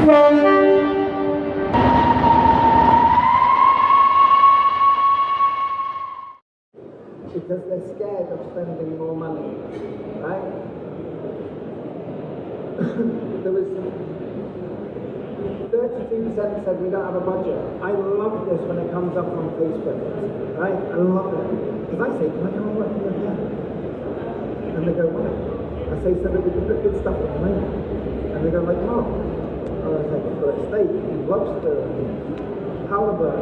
Because they're scared of spending more money, right? There was 32% said we don't have a budget. I love this when it comes up on Facebook, right? I love it. Because I say, can I come and work here? And they go, what? I say, so that we can put good stuff at the moment. And they go like, oh. I was like, for steak, lobster, halibut.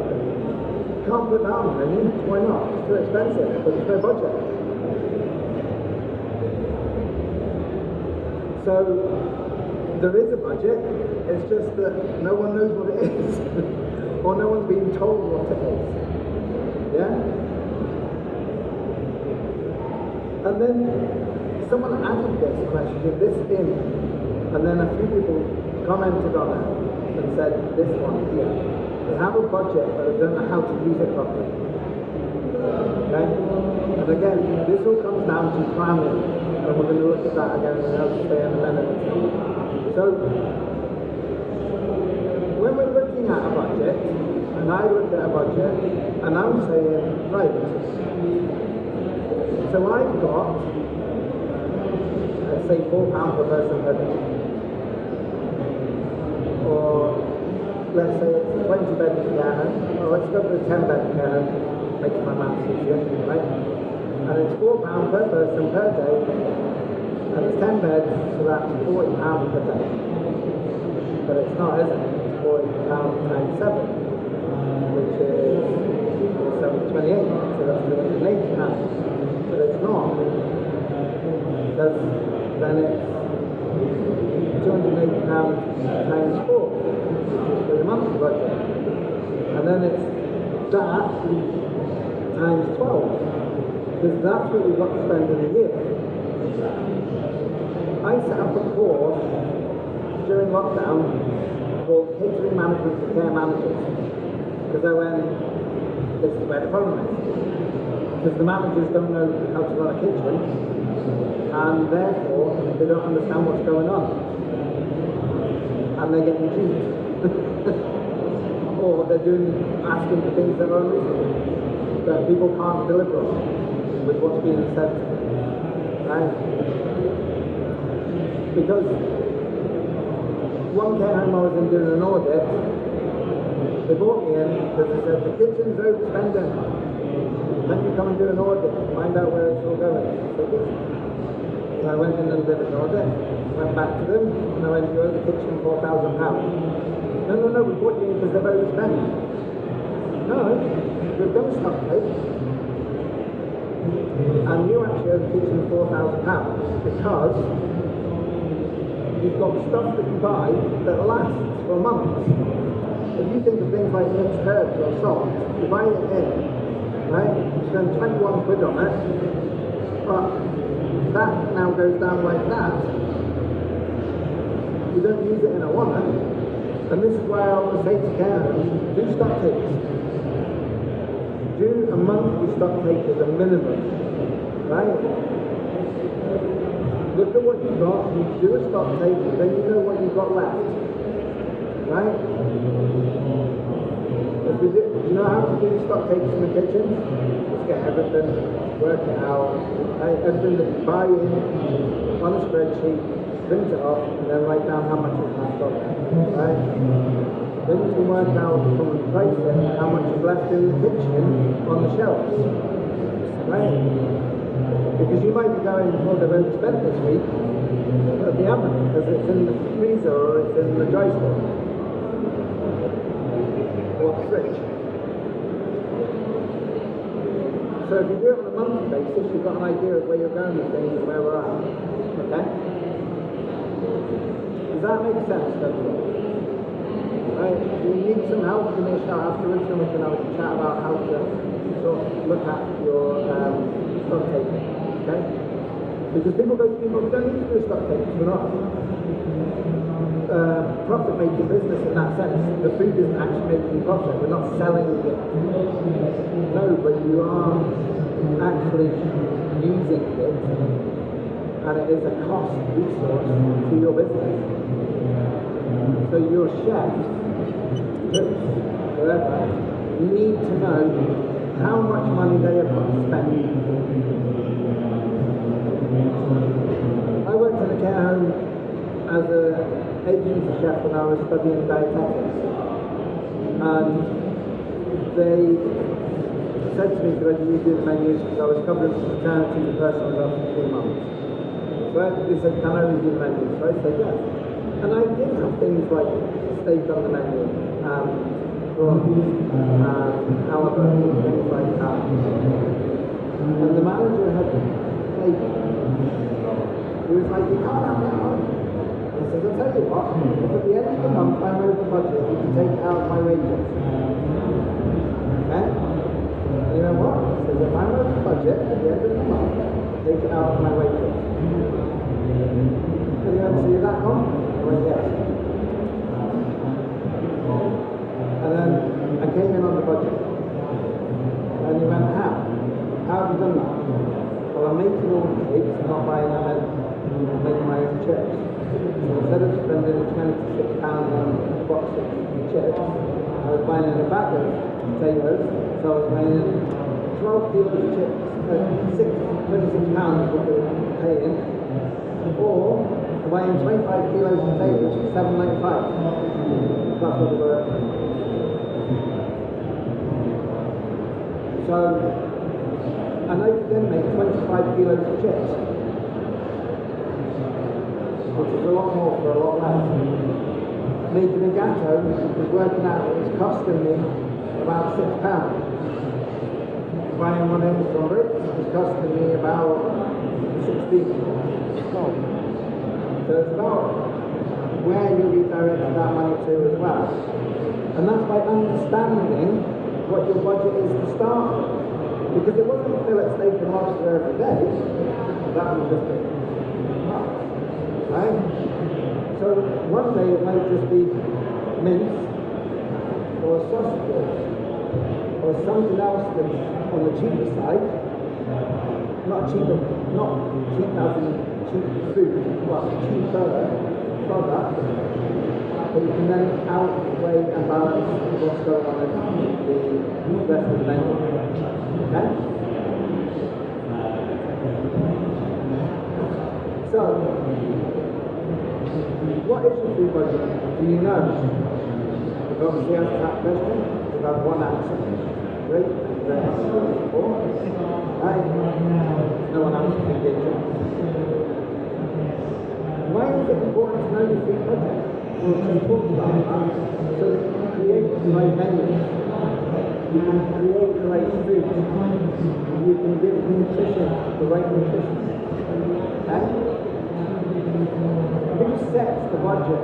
Can't put that on the menu. Why not? It's too expensive, but it's no budget. So there is a budget, it's just that no one knows what it is. Or no one's being told what it is. Yeah? And then someone added this question, this in, and then a few people commented on it and said, this one here. They have a budget, but they don't know how to use it properly. Okay? And again, this all comes down to planning, and we're going to look at that again in another day in a minute. So, when we're looking at a budget, and I look at a budget, and I'm saying, right, so I've got, let's say £4 per person per day. Or let's say it's a 20-bed care home, or let's go for a 10-bed care home, makes my maths easier, right? And it's £4 per person per day, and it's 10 beds, so that's £40 per day. But it's not, is it? It's £40 times 7, which is 728, so that's £280. But it's not, because then it's £280 times 4. For the monthly budget, and then it's that times 12, because that's what we've got to spend in a year. I set up a course during lockdown called Catering Management for Care Managers, because I went, this is where the problem is, because the managers don't know how to run a kitchen, and therefore they don't understand what's going on, and they're getting cheated. Or they're asking for things that are unreasonable, that people can't deliver on with what's being said, right? Because one care home I was in doing an audit, they brought me in because they said the kitchen's overspending. Then you come and do an audit, find out where it's all going. So I went in and did an audit, went back to them, and I went, you owe the kitchen £4,000. No, we brought you in because they've overspent. No, we've done stock take. And you actually owe the kitchen £4,000 because you've got stuff that you buy that lasts for months. If you think of things like mixed herbs or salt, you buy it in, right? You spend 21 quid on it, but that now goes down like that. You don't use it in a woman. And this is why I always say to care homes, do stock takes. Do a monthly stock take as a minimum, right? Look at what you've got, do a stock take, then you know what you've got left, right? If we do you know how to do stock takes in the kitchen? Just get everything, work it out, right? Everything that you buy in on a spreadsheet, print it off, and then write down how much is left of it, right? Then you can work out from the pricing how much is left in the kitchen on the shelves, right? Because you might be going, well, they've overspent this week, but they haven't, because it's in the freezer or it's in the dry store or the fridge. So if you do it on a monthly basis, you've got an idea of where you're going with things and where we're at, okay? Does that make sense to everyone? Right? If you need some help, give me a shout afterwards and we can have a chat about how to sort of look at your stock taking, okay? Because people go to people, we don't need to do a stock take, we're not profit-making business in that sense. The food isn't actually making profit, we're not selling it. No, but you are actually using it, and it is a cost resource to your business. So your chefs, cooks, whoever, need to know how much money they have got to spend. I worked in a care home as an agency chef when I was studying dietetics, and they said to me, could I redo the menus, because I was covering for maternity, the person was off for 3 months. So they said, can I redo the menus? So I said yes. And I did have things like steak on the menu, prawns, however, things like that. And the manager had flake. He was like, you can't have that on. I said, I'll tell you what, if at the end of the month I'm over budget, you can take it out of my wages. Okay? And you know what? I said, if I'm over budget at the end of the month, take it out of my wages. And he went, so you're that confident? I went, yes. And then I came in on the budget. And he went, how? How have you done that? Well, I'm making all the cakes, not buying them and making my own chips. So instead of spending £26 on a box of chips, I was buying in a bag of potatoes, so I was buying 12 kilos of chips at £26 what they were paying, or buying 25 kilos of potatoes for £7.95. That's what they were. So, and I could then make 25 kilos of chips, which is a lot more for a lot less. Making a gatto was working out, it was costing me about £6. Buying one in from Brits was costing me about 16. So it's about where you redirect that money to as well. And that's by understanding what your budget is to start with. Because it wasn't fillet steak and lobster every day, that was just it. Right? So one day it might just be mince or sausages or something else that's on the cheaper side. Not cheap as in cheap food, but cheaper product. But you can then outweigh and balance what's going on in the rest of the menu. Okay? So, what is your food budget? Do you know? You've obviously answered that question. You've had one answer. Great. Right? No one else can get you. Why is it important to know your food budget? Well, we talked about that. So that you can create the right menus. You can create the right food. You can give nutrition, the right nutrition. Okay? Who sets the budget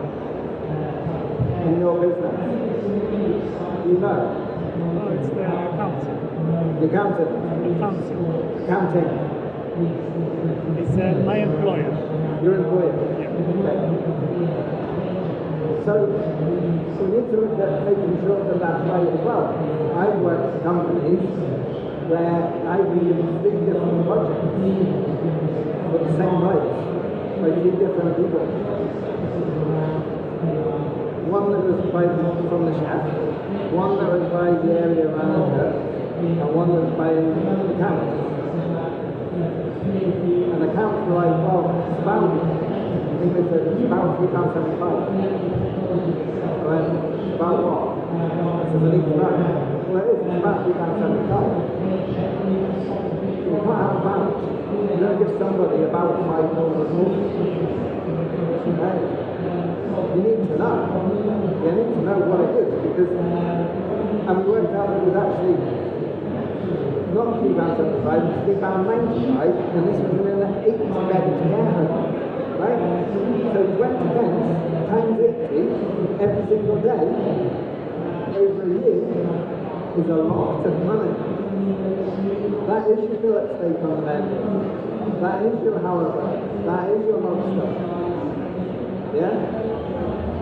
in your business? Do you know? No, it's the accountant. The accountant? Accounting. It's my employer. Your employer? Yeah. Okay. So we need to look at making sure that that's right as well. I've worked for companies where I've been given 3 different budgets for the same price by 3 different people. One that was from the chef, one that was by the area manager, and one that was by the accounts. And the accounts were like, well, it's about, I think they said it's about £3.75. I went, about what? I said, I need to know. Well, it is, it's about £3.75. You can't have a balance. You don't give somebody about $5 more. Right? You need to know. You need to know what it is, because and we worked out that it was actually not £3.75, it was £3.95, and this was in an 80-bedded care home. Right? So 20 pence times 80 every single day over a year is a lot of money. That is your fillet steak on the menu. That is your halibut. That is your lobster. Yeah?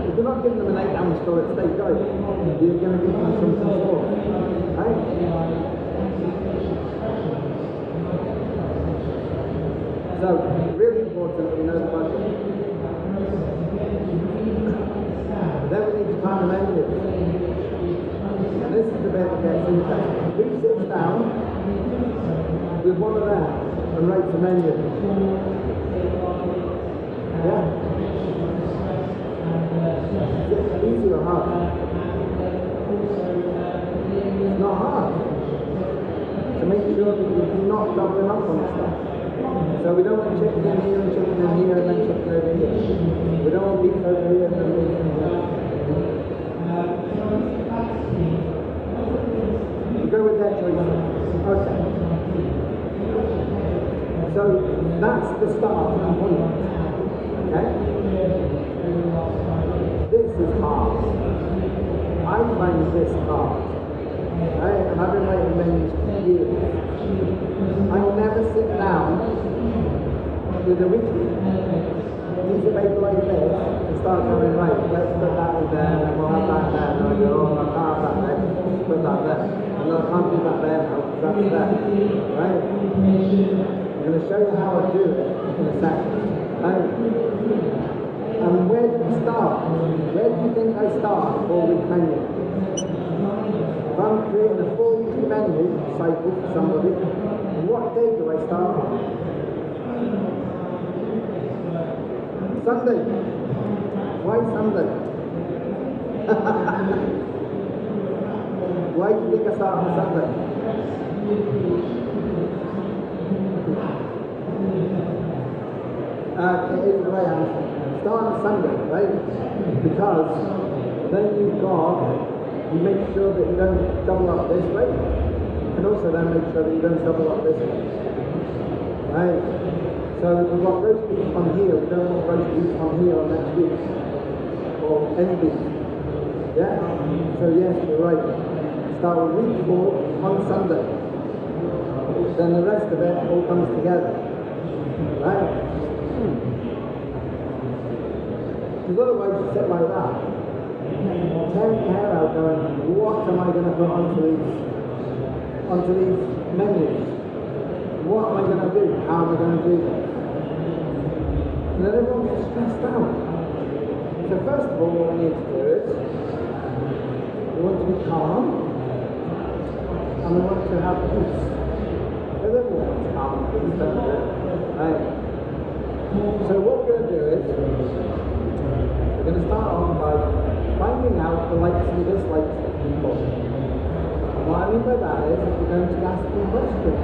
If you're not giving them an 8-ounce fillet steak, are you? You're going to give them something small. Right? So, really important that we know the budget. kind of menu. And this is the bit that gets interesting. Who sits down with one of them and writes a menu? Yeah? Is it easy or hard? It's not hard. To make sure that you're not doubling up on stuff. So we don't want chicken in here and chicken in here and then chicken over here. We don't want beef over here and then beef in here. We go with their choices. Okay. So that's the starting point. Okay? This is hard. I find this hard. Right? And I've been writing menus for years. I will never sit down with a wiki piece of paper like this and start going, right, let's put that in there and we'll have that there. And I go, oh, I can't have that there, let's put that there. And I can't do that there now because that's there. Right? I'm going to show you how I do it in a second. Right? And where do we start? Where do you think I start a 4-week menu? If I'm creating a 4-week menu cycle for somebody, what day do I start on? Sunday. Why Sunday? Why do you think I start on Sunday? It is the right answer. Start on Sunday, right? Because then you make sure that you don't double up this way. You can also then make sure that you don't double up this way. Right? So if we've got roast beef from here, we don't want roast beef from here on next week. Or any beef. Yeah? So yes, you're right. Start with week 4 on Sunday. Then the rest of it all comes together. Right? Because otherwise you sit like that. Tearing your hair out going, what am I going to put onto these menus? What am I going to do? How am I going to do this? And then everyone gets stressed out. So first of all, what we need to do is, we want to be calm, and we want to have peace. Because everyone wants calm and peace, don't they? Right? So what we're going to do is, we're going to start off by finding out the likes and dislikes of people. And what I mean by that is, we're going to ask them questions.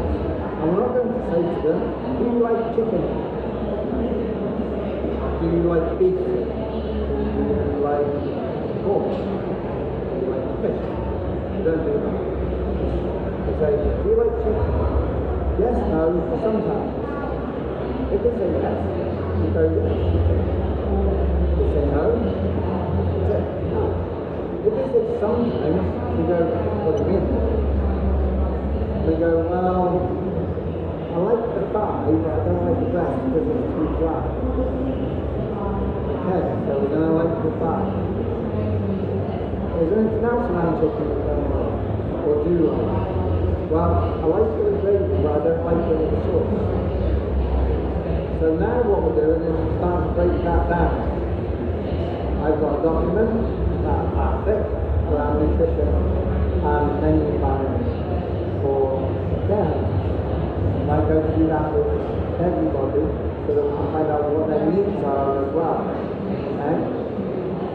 And we're not going to say to them, do you like chicken? Do you like beef? Do you like pork? Do you like fish? We don't do that. We say, do you like chicken? Yes, no, or sometimes. If they say yes, we go yes. If they say no, that's it. No. If they say sometimes, we go, what do you mean? They go, well, I like the thigh, but I don't like the breast because it's too dry. Okay, so we're going to like the thigh. Is there anything else around chicken you don't like? Or do you like? Well, I like it with gravy, but I don't like it with the sauce. So now what we're doing is we're starting to break that down. I've got a document that's thick around nutrition and menu planning for care. And I go through that with everybody so that we can find out what their needs are as well. Okay?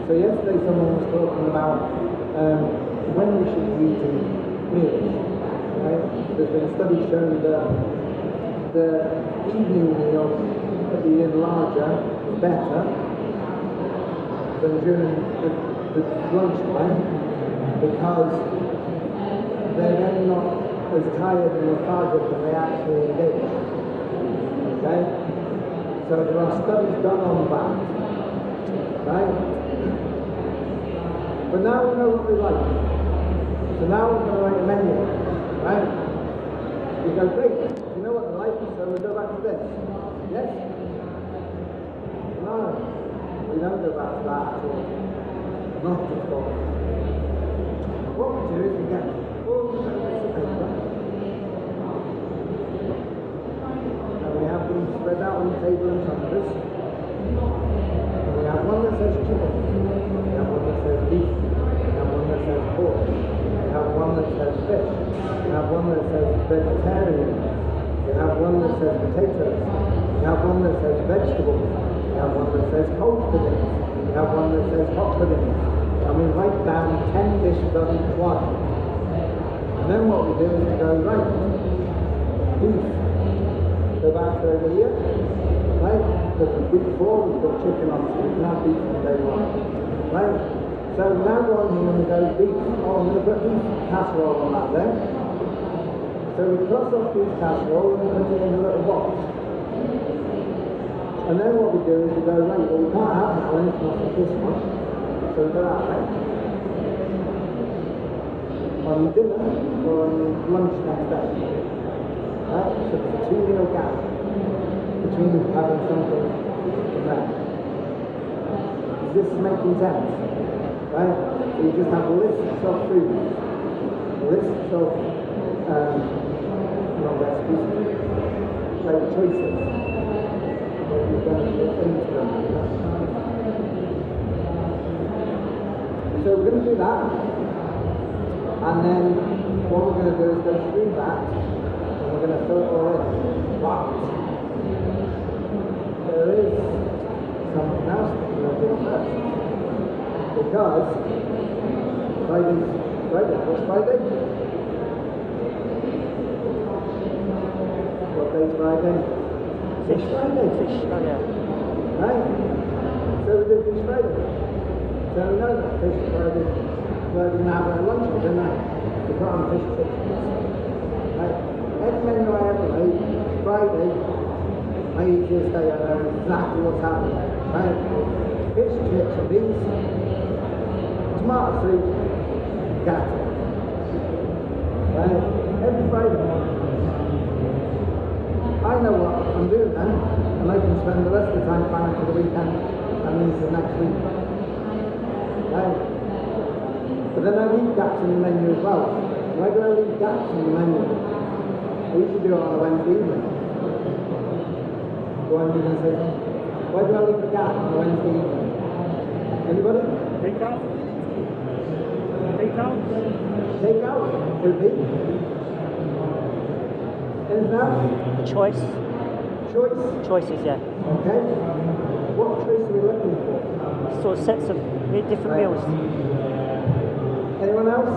So yesterday someone was talking about when we should be eating meals. Right? There's been a study showing that the evening meal being larger is better than during the lunchtime because they're then not as tired and lethargic when they actually engage. Okay? So there are studies done on that. Right? But now we know what we like. So now we're going to write a menu. Right? We go, great, you know what they like, so we go back to this. Yes? No. We don't go back to that at all. Not at all. What we do is we get all the bits of paper. And we have them spread out on the table in front of us. And we have one that says chicken. We have one that says beef. We have one that says pork. We have one that says fish. We have one that says vegetarian. We have one that says potatoes. We have one that says vegetables. We have one that says cold puddings. We have one that says hot puddings. And we write down 10 dishes of each one. And then what we do is we go, right, beef. Go back to over here. Right? Because the week before we put chicken on, so we can have beef from day one. Right? So now go on here and we go beef. Oh, I'm going to put beef casserole on that then. So we cross off beef casserole and we put it in a little box. And then what we do is we go, right, well we can't have now anything off of this one. So we go that way. On dinner or on lunch next day. Right? So there's a 2-meal gap between having something and that. Is this making sense? Right? So you just have lists of foods, lists of not recipes, like choices that you're going to get into them. So we're going to do that, and then what we're going to do is go through that, and we're going to fill it all in. But there is something else that we're going to do first. Because Friday, what's Friday? What day's Friday? Fish Friday. Fish, oh yeah. Right? So we do Fish Friday. So we know that Fish Friday, we're going to have a lunch or dinner. We put on fish chips. Right? Every menu I ever made, Friday, my easiest day, I know exactly what's happening. Right? Fish chips and beans. Tomato soup, got it. Right? Every Friday morning. I know what I'm doing then, and I can spend the rest of the time planning for the weekend and into next week. Right? But then I leave gaps in the menu as well. Why do I leave gaps in the menu? I usually do it on a Wednesday evening. Go on, you're going to say something? Why do I leave a gap on a Wednesday evening? Anybody? Take out. Take out. Take out could be. Anything else? Choice. Choice? Choices, yeah. Okay. What choice are we looking for? Sort of sets of different Right. meals. Anyone else?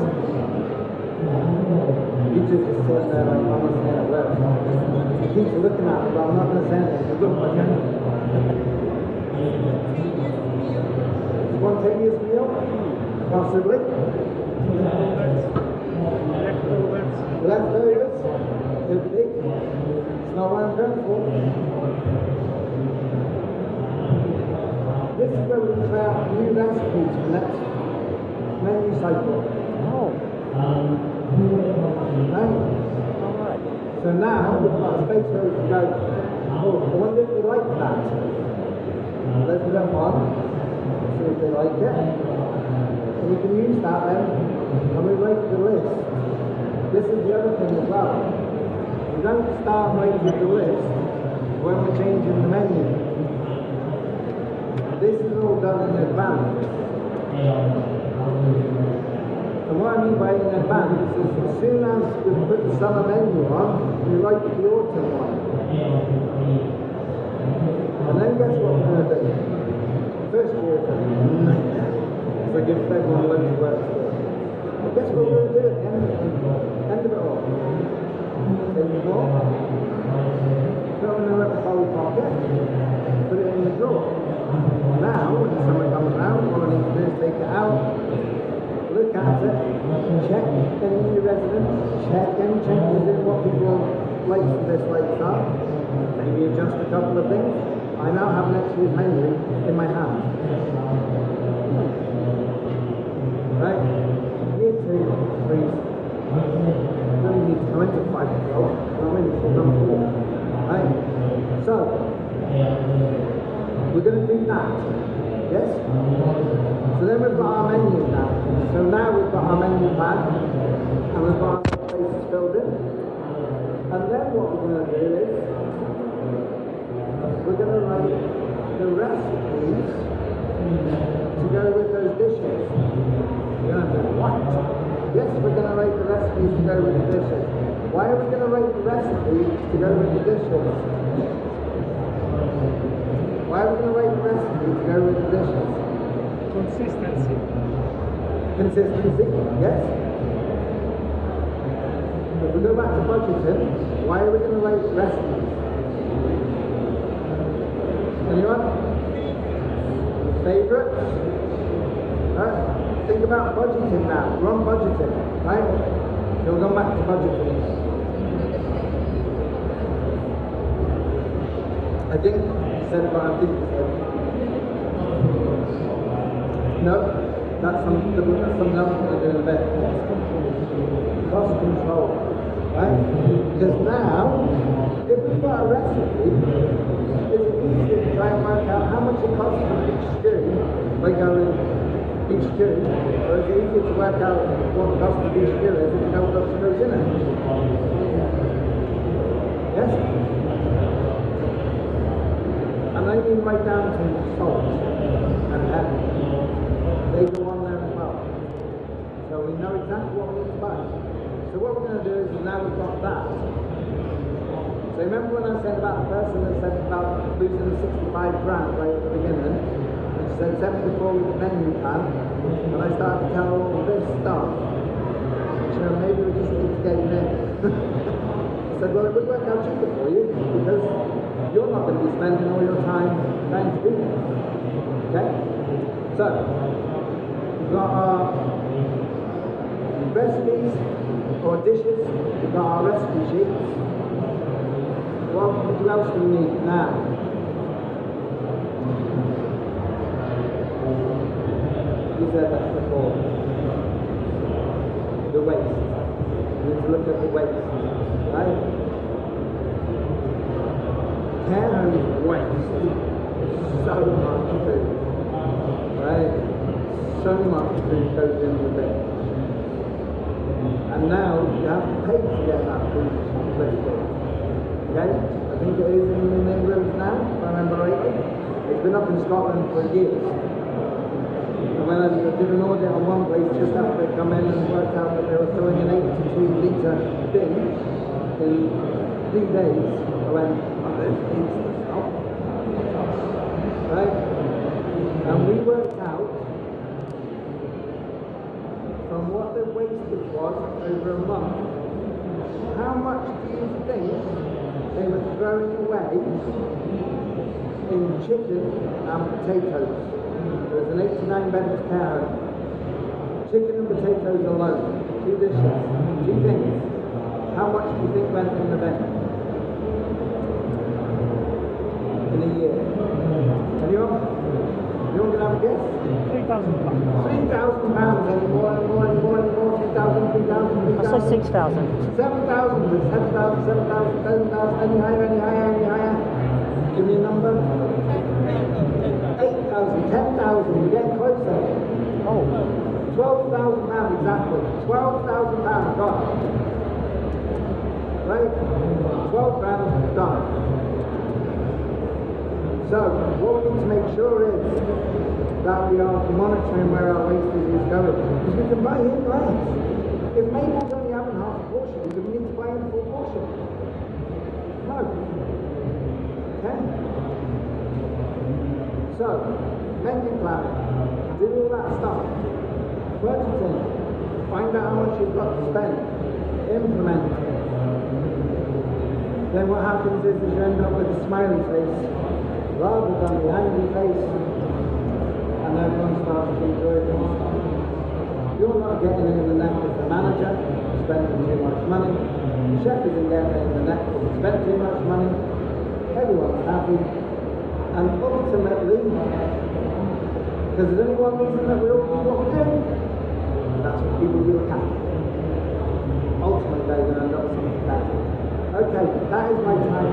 You two just sitting there like I'm not saying a word. He keeps looking at me, but I'm not going to say anything. Look, okay. Spontaneous meal? Possibly. Leftovers? Could be. It's not what I'm going for. This is where we try out new recipes for next menu cycle. Oh. Right? Alright. So now we've got a space where we can go, oh, I wonder if they like that. Let's put them on, see if they like it. And we can use that then, and we write the list. This is the other thing as well. We don't start writing the list when we're changing the menu. This is all done in advance. And what I mean by in advance is as soon as we put the summer menu on, we write the autumn one. And then guess what we're going to do? The first year is a nightmare. It's like if everyone loads of work to do. But guess what we're going to do at the end of it all? Take the drawer, put it in a little bowl pocket, put it in the drawer. Now, when summer comes around, all I need to do is take it out, look at it, check any new residents, check any changes in what people likes and dislikes are, maybe adjust a couple of things. I now have next year's menu in my hand. Right? Year 2, please. Don't need to come into 5 to 12. I'm in for number 4. Right? So, we're going to do that. Yes? So then we've got our menu now. So now we've got our menu plan, and we've got our spaces filled in. And then what we're going to do is, we're going to write the recipes to go with those dishes. You're going to do what? Yes, we're going to rate the recipes to go with the dishes. Why are we going to rate the recipes to go with the dishes? Why are we going to rate the recipe to go with the dishes? Consistency. Consistency, yes. If we go back to budgeting, why are we going to rate the recipes? Anyone? Favourites? Think about budgeting now. We're on budgeting, right? So we'll go back to budgeting. I think you said what I think you said. No, that's something else we're going to do in a bit. Cost control, right? Because now, if we've got a recipe, it's easier to try and work out how much it costs for each stew by going each stew, or it's easier to work out what the cost of each stew is if you know what goes in it. Yes? And I mean right down to salt and pepper. They go on there as well. So we know exactly what we need to buy. So what we're going to do is now we've got that. So remember when I said about the person that said about losing the 65 grand right at the beginning? And she said 74 with the menu plan. And I started to tell her all this stuff. She said, maybe we just need to get you in. I said, well, it would work out cheaper for you because you're not going to be spending all your time trying to do this. Okay? So, we've got our recipes or dishes, we've got our recipe sheets. What else do we need now? You said that before. The waste. We need to look at the waste, right? Care homes waste so much food, right? So much food goes in the bin. And now you have to pay to get that food lifted. Okay? I think it is in the England now, if I remember rightly. It's been up in Scotland for years. And when I did an audit on one place just after they come in and worked out that they were throwing an 82-litre bin in 3 days, I went, oh, this needs to stop. Right? And we worked out from what the wastage was over a month, how much do you think they were throwing away in chicken and potatoes? There was an 89-bedded care home. Chicken and potatoes alone, 2 dishes, 2 things. How much do you think went in the bin? In a year? Anyone? Anyone can have a guess? £3,000. £3,000 anymore, 3,000, 3,000. I said 6,000. 7,000, 7,000, 7,000, 7,000, any higher, any higher, any higher? Give me a number. 8,000, 10,000, we're getting closer. Oh. £12,000 exactly. £12,000 gone. Right? 12 grand done. So, what we need to make sure is that we are monitoring where our wastage is going. Because we can buy in less. If Mabel's only having half a portion, do we need to buy in a full portion? No. Okay? So, menu planning, do all that stuff. Budgeting, find out how much you've got to spend. Implement it. Then what happens is you end up with a smiley face rather than the angry face, and everyone starts to enjoy themselves. You're not getting in the neck as the manager, spending too much money. The chef isn't getting in the neck because he spent too much money. Everyone's happy. And ultimately, because there's only one reason that we all do what we do, and that's what people will look at. Ultimately, they're going to end up with something better. Okay, that is my time